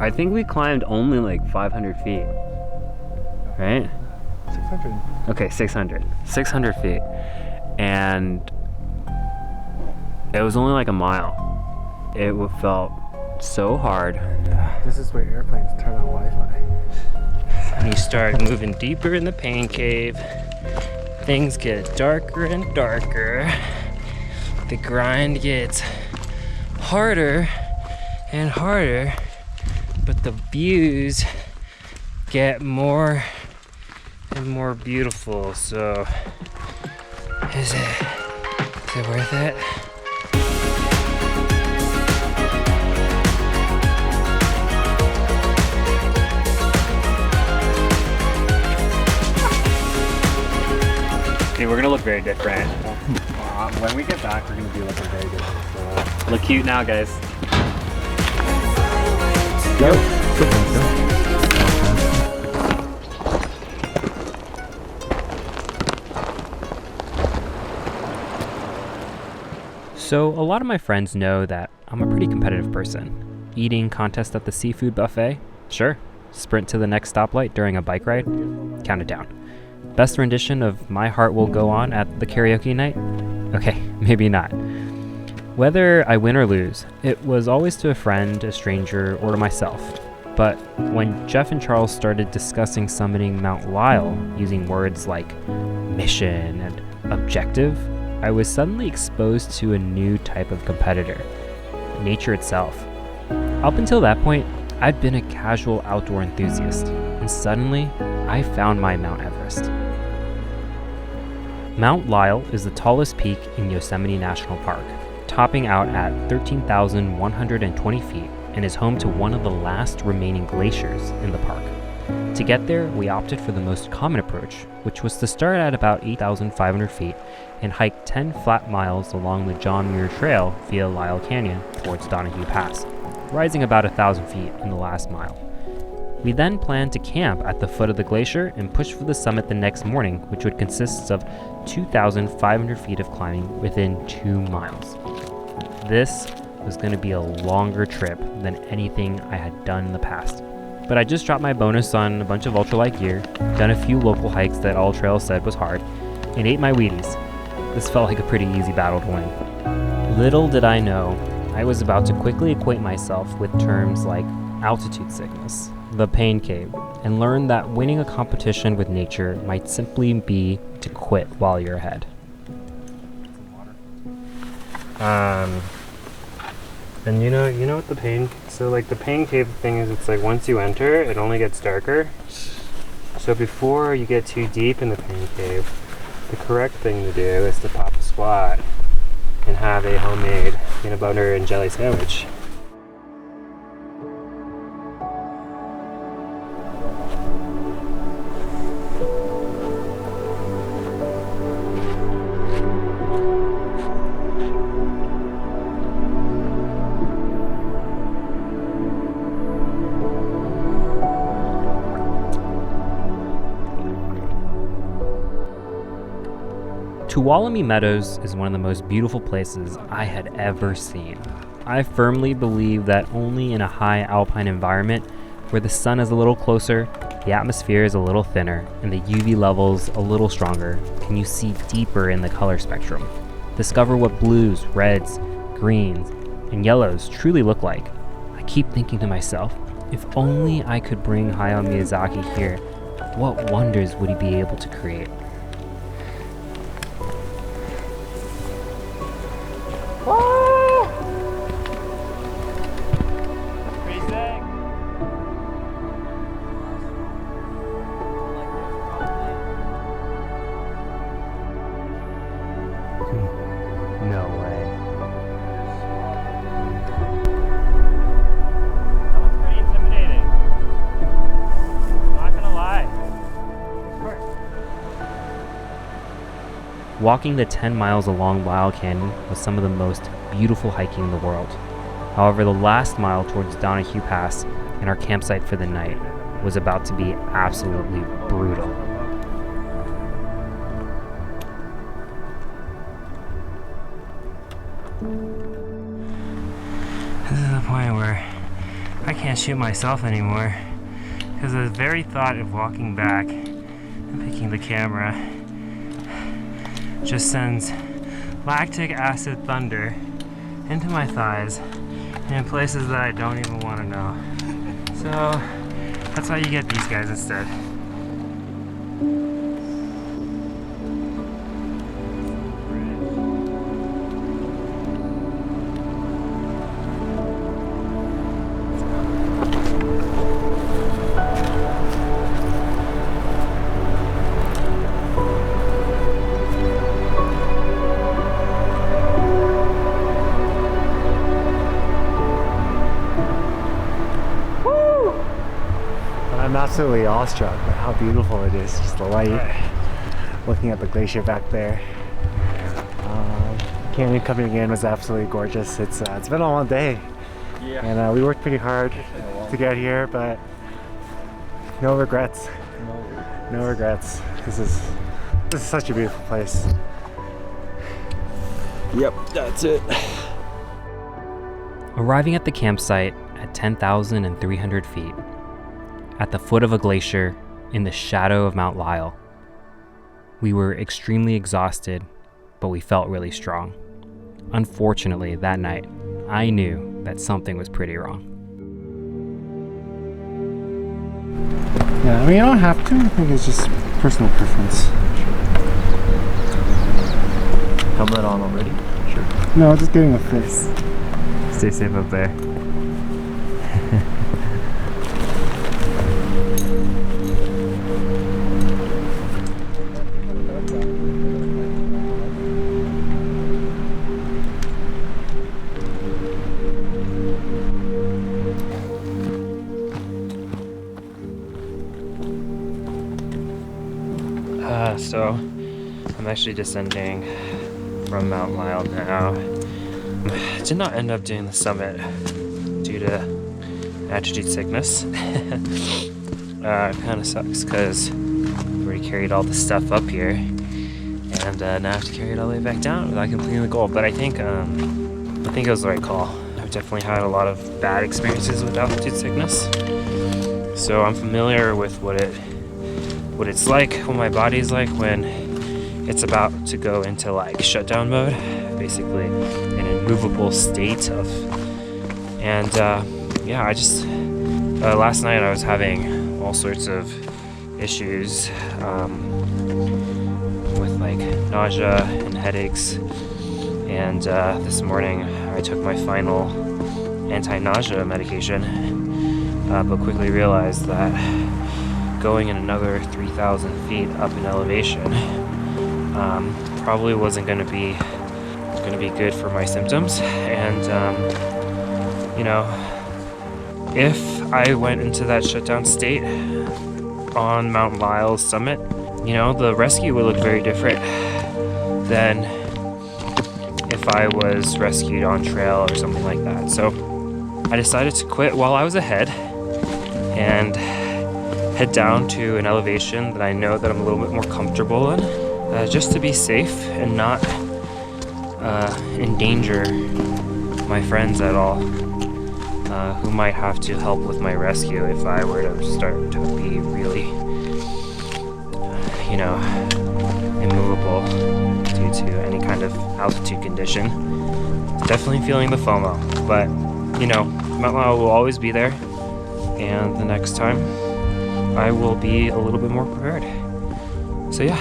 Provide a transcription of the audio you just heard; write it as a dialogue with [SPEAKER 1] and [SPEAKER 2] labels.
[SPEAKER 1] I think we climbed only like 500 feet, right?
[SPEAKER 2] 600.
[SPEAKER 1] Okay, 600 feet. And it was only like a mile. It felt so hard.
[SPEAKER 2] This is where airplanes turn on Wi-Fi.
[SPEAKER 3] And you start moving deeper in the pain cave. Things get darker and darker. The grind gets harder and harder, but the views get more and more beautiful. So, is it worth it?
[SPEAKER 1] Okay, we're gonna look very different.
[SPEAKER 2] When we get back, we're gonna be looking very good. So.
[SPEAKER 1] Look cute now, guys.
[SPEAKER 2] Go.
[SPEAKER 3] So a lot of my friends know that I'm a pretty competitive person. Eating contest at the seafood buffet? Sure. Sprint to the next stoplight during a bike ride? Count it down. Best rendition of My Heart Will Go On at the karaoke night? Okay, maybe not. Whether I win or lose, it was always to a friend, a stranger, or to myself. But when Jeff and Charles started discussing summiting Mount Lyell using words like mission and objective, I was suddenly exposed to a new type of competitor, nature itself. Up until that point, I'd been a casual outdoor enthusiast, and suddenly, I found my Mount Everest. Mount Lyell is the tallest peak in Yosemite National Park, topping out at 13,120 feet and is home to one of the last remaining glaciers in the park. To get there, we opted for the most common approach, which was to start at about 8,500 feet and hike 10 flat miles along the John Muir Trail via Lyell Canyon towards Donahue Pass, rising about 1,000 feet in the last mile. We then planned to camp at the foot of the glacier and push for the summit the next morning, which would consist of 2,500 feet of climbing within 2 miles. This was going to be a longer trip than anything I had done in the past. But I just dropped my bonus on a bunch of ultralight gear, done a few local hikes that All Trails said was hard, and ate my Wheaties. This felt like a pretty easy battle to win. Little did I know, I was about to quickly acquaint myself with terms like altitude sickness, the pain cave, and learn that winning a competition with nature might simply be to quit while you're ahead. And you know what the pain cave thing is, it's like once you enter, it only gets darker. So before you get too deep in the pain cave, the correct thing to do is to pop a squat and have a homemade peanut butter and jelly sandwich. Tuolumne Meadows is one of the most beautiful places I had ever seen. I firmly believe that only in a high alpine environment, where the sun is a little closer, the atmosphere is a little thinner, and the UV levels a little stronger, can you see deeper in the color spectrum. Discover what blues, reds, greens, and yellows truly look like. I keep thinking to myself, if only I could bring Hayao Miyazaki here, what wonders would he be able to create? No way. That looks pretty intimidating. I'm not gonna lie. Walking the 10 miles along Lyell Canyon was some of the most beautiful hiking in the world. However, the last mile towards Donahue Pass and our campsite for the night was about to be absolutely brutal. This is the point where I can't shoot myself anymore because the very thought of walking back and picking the camera just sends lactic acid thunder into my thighs and in places that I don't even want to know. So that's why you get these guys instead.
[SPEAKER 2] I'm absolutely awestruck by how beautiful it is. Just the light, looking at the glacier back there. Canyon coming in was absolutely gorgeous. It's been a long day, and we worked pretty hard to get here, but no regrets. No regrets. This is such a beautiful place.
[SPEAKER 1] Yep, that's it.
[SPEAKER 3] Arriving at the campsite at 10,300 feet, at the foot of a glacier in the shadow of Mount Lyell. We were extremely exhausted, but we felt really strong. Unfortunately, that night, I knew that something was pretty wrong.
[SPEAKER 2] Yeah, I mean, you don't have to. I think it's just personal preference.
[SPEAKER 1] Helmet on already? Sure.
[SPEAKER 2] No, just getting a fix.
[SPEAKER 1] Stay safe up there.
[SPEAKER 3] So I'm actually descending from Mount Lyell now. Did not end up doing the summit due to altitude sickness. Kind of sucks because I already carried all the stuff up here, and now I have to carry it all the way back down without completing the goal. But I think it was the right call. I've definitely had a lot of bad experiences with altitude sickness, so I'm familiar with what it's like, what my body's like when it's about to go into like shutdown mode, basically an immovable state of, and yeah, I just last night I was having all sorts of issues with like nausea and headaches, and this morning I took my final anti-nausea medication, but quickly realized that going in another 3,000 feet up in elevation probably wasn't going to be good for my symptoms. And you know, if I went into that shutdown state on Mount Lyell's summit, you know, the rescue would look very different than if I was rescued on trail or something like that. So I decided to quit while I was ahead and head down to an elevation that I know that I'm a little bit more comfortable in, just to be safe and not endanger my friends at all, who might have to help with my rescue if I were to start to be really, you know, immovable due to any kind of altitude condition. Definitely feeling the FOMO, but you know, Mount Lyell will always be there, and the next time I will be a little bit more prepared. So yeah.